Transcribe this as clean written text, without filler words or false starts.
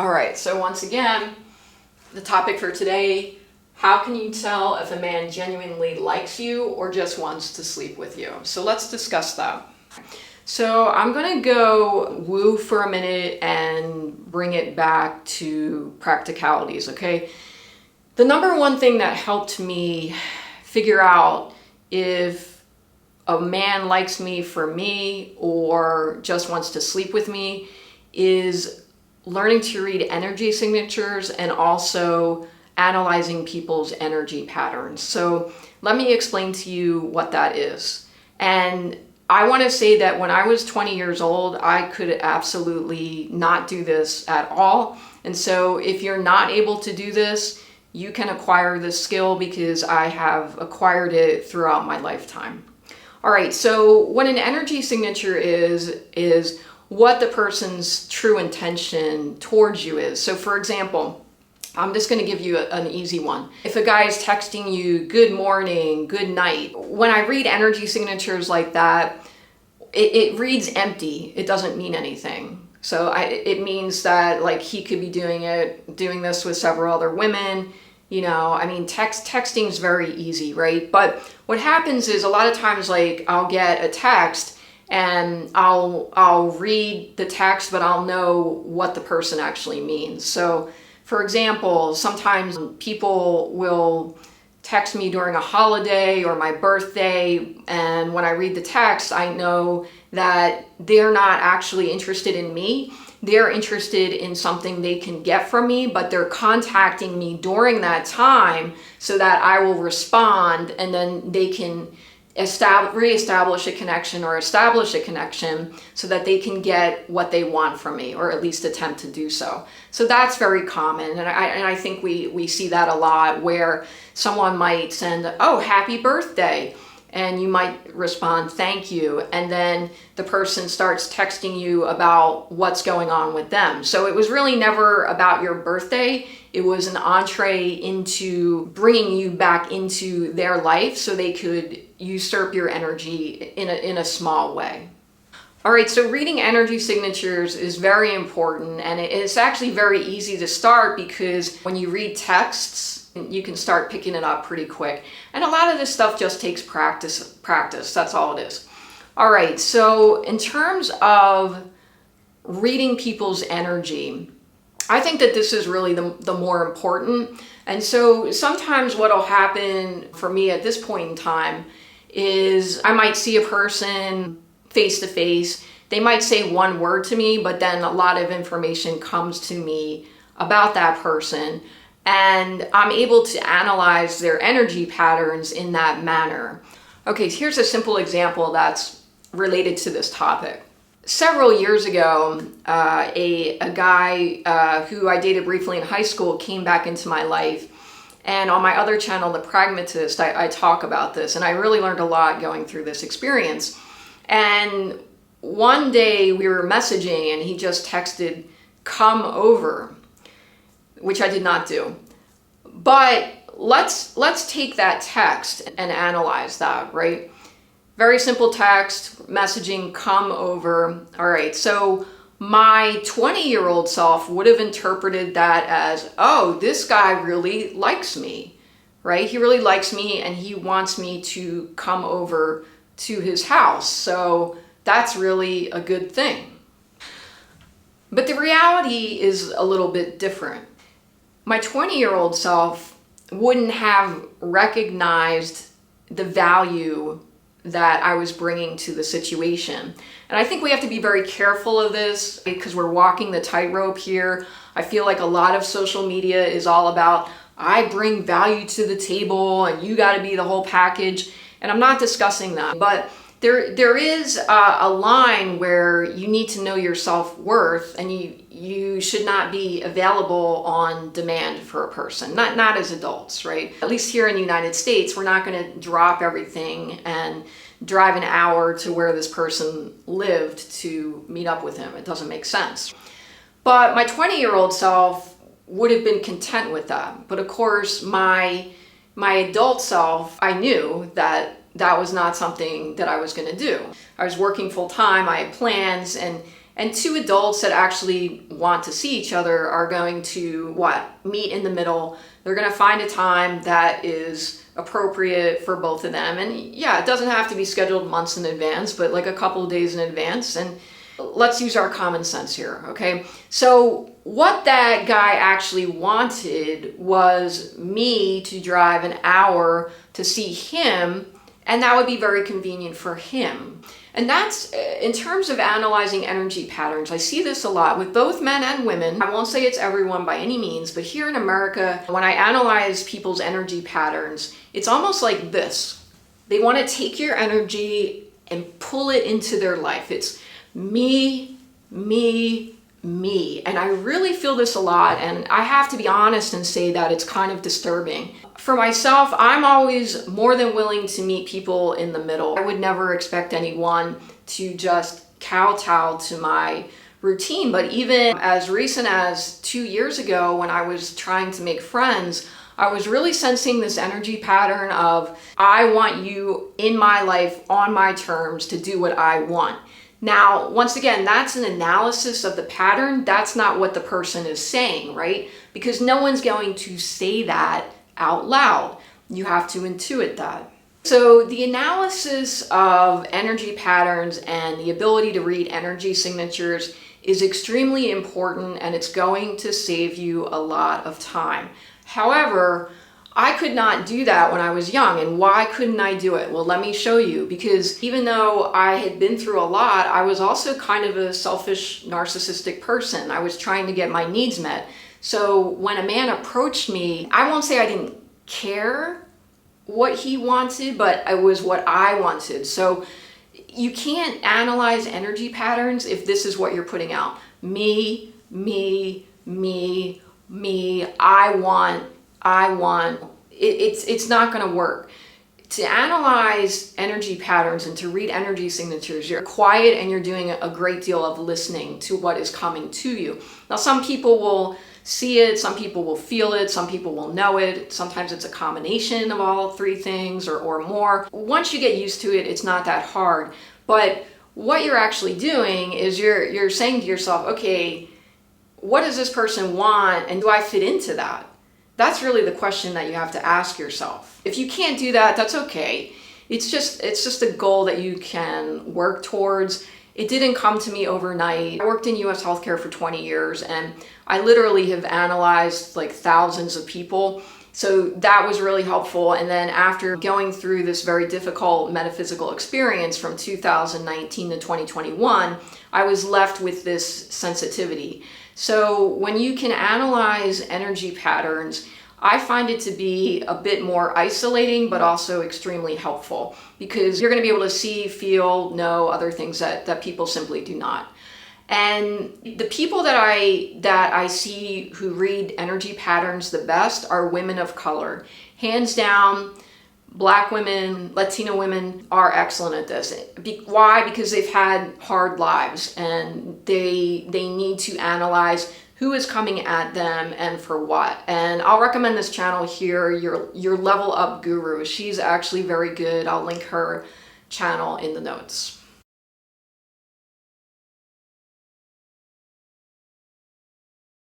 All right, so once again, the topic for today, how can you tell if a man genuinely likes you or just wants to sleep with you? So let's discuss that. So I'm gonna go woo for a minute and bring it back to practicalities, okay? The number one thing that helped me figure out if a man likes me for me or just wants to sleep with me is learning to read energy signatures and also analyzing people's energy patterns. So let me explain to you what that is. And I want to say that when I was 20 years old, I could absolutely not do this at all. And so if you're not able to do this, you can acquire this skill because I have acquired it throughout my lifetime. All right, so what an energy signature is what the person's true intention towards you is. So for example, I'm just going to give you an easy one. If a guy is texting you, good morning, good night, when I read energy signatures like that, it reads empty. It doesn't mean anything. So it means that like he could be doing this with several other women. You know, I mean, texting is very easy, right? But what happens is a lot of times, like I'll get a text and I'll read the text, but I'll know what the person actually means. So for example, sometimes people will text me during a holiday or my birthday, and when I read the text, I know that they're not actually interested in me. They're interested in something they can get from me, but they're contacting me during that time so that I will respond, and then they can reestablish a connection or establish a connection so that they can get what they want from me, or at least attempt to do so. So that's very common, and I think we see that a lot, where someone might send, oh, happy birthday, and you might respond, thank you, and then the person starts texting you about what's going on with them. So it was really never about your birthday. It was an entree into bringing you back into their life so they could usurp your energy in a small way. All right, so reading energy signatures is very important, and it's actually very easy to start because when you read texts, you can start picking it up pretty quick. And a lot of this stuff just takes practice. That's all it is. All right, so in terms of reading people's energy, I think that this is really the more important. And so sometimes what'll happen for me at this point in time is I might see a person face to face. They might say one word to me, but then a lot of information comes to me about that person, and I'm able to analyze their energy patterns in that manner. Okay, so here's a simple example that's related to this topic. Several years ago, a guy who I dated briefly in high school came back into my life. And on my other channel, The Pragmatist, I talk about this. And I really learned a lot going through this experience. And one day we were messaging and he just texted, come over, which I did not do. But let's take that text and analyze that, right? Very simple text, messaging, come over. All right, so my 20-year-old self would have interpreted that as, oh, this guy really likes me, right? He really likes me and he wants me to come over to his house. So that's really a good thing. But the reality is a little bit different. My 20-year-old self wouldn't have recognized the value that I was bringing to the situation. And I think we have to be very careful of this because we're walking the tightrope here. I feel like a lot of social media is all about, I bring value to the table and you got to be the whole package. And I'm not discussing that, but there is a line where you need to know your self-worth, and you should not be available on demand for a person, not as adults, right? At least here in the United States, we're not going to drop everything and drive an hour to where this person lived to meet up with him. It doesn't make sense. But my 20-year-old self would have been content with that. But of course, my adult self, I knew that was not something that I was going to do. I was working full time, I had plans, and And two adults that actually want to see each other are going to meet in the middle. They're going to find a time that is appropriate for both of them. And yeah, it doesn't have to be scheduled months in advance, but like a couple of days in advance. And let's use our common sense here, okay? So what that guy actually wanted was me to drive an hour to see him, and that would be very convenient for him. And that's, in terms of analyzing energy patterns, I see this a lot with both men and women. I won't say it's everyone by any means, but here in America, when I analyze people's energy patterns, it's almost like this. They want to take your energy and pull it into their life. It's me, me, me. And I really feel this a lot, and I have to be honest and say that it's kind of disturbing. For myself, I'm always more than willing to meet people in the middle. I would never expect anyone to just kowtow to my routine, but even as recent as 2 years ago when I was trying to make friends, I was really sensing this energy pattern of, I want you in my life on my terms to do what I want. Now, once again, that's an analysis of the pattern. That's not what the person is saying, right? Because no one's going to say that out loud. You have to intuit that. So the analysis of energy patterns and the ability to read energy signatures is extremely important, and it's going to save you a lot of time. However, I could not do that when I was young. And why couldn't I do it? Well, let me show you. Because even though I had been through a lot, I was also kind of a selfish, narcissistic person. I was trying to get my needs met. So when a man approached me, I won't say I didn't care what he wanted, but it was what I wanted. So you can't analyze energy patterns if this is what you're putting out. Me, me, me, me, I want. It's not going to work. To analyze energy patterns and to read energy signatures, you're quiet and you're doing a great deal of listening to what is coming to you. Now, some people will see it, some people will feel it, some people will know it. Sometimes it's a combination of all three things or more. Once you get used to it, it's not that hard. But what you're actually doing is you're saying to yourself, okay, what does this person want, and do I fit into that? That's really the question that you have to ask yourself. If you can't do that, that's okay. It's just a goal that you can work towards. It didn't come to me overnight. I worked in US healthcare for 20 years, and I literally have analyzed like thousands of people. So that was really helpful. And then after going through this very difficult metaphysical experience from 2019 to 2021, I was left with this sensitivity. So when you can analyze energy patterns, I find it to be a bit more isolating, but also extremely helpful, because you're going to be able to see, feel, know other things that people simply do not. And the people that I see who read energy patterns the best are women of color. Hands down, Black women, Latino women are excellent at this. Why? Because they've had hard lives, and they need to analyze who is coming at them and for what. And I'll recommend this channel here, your Level Up Guru. She's actually very good. I'll link her channel in the notes.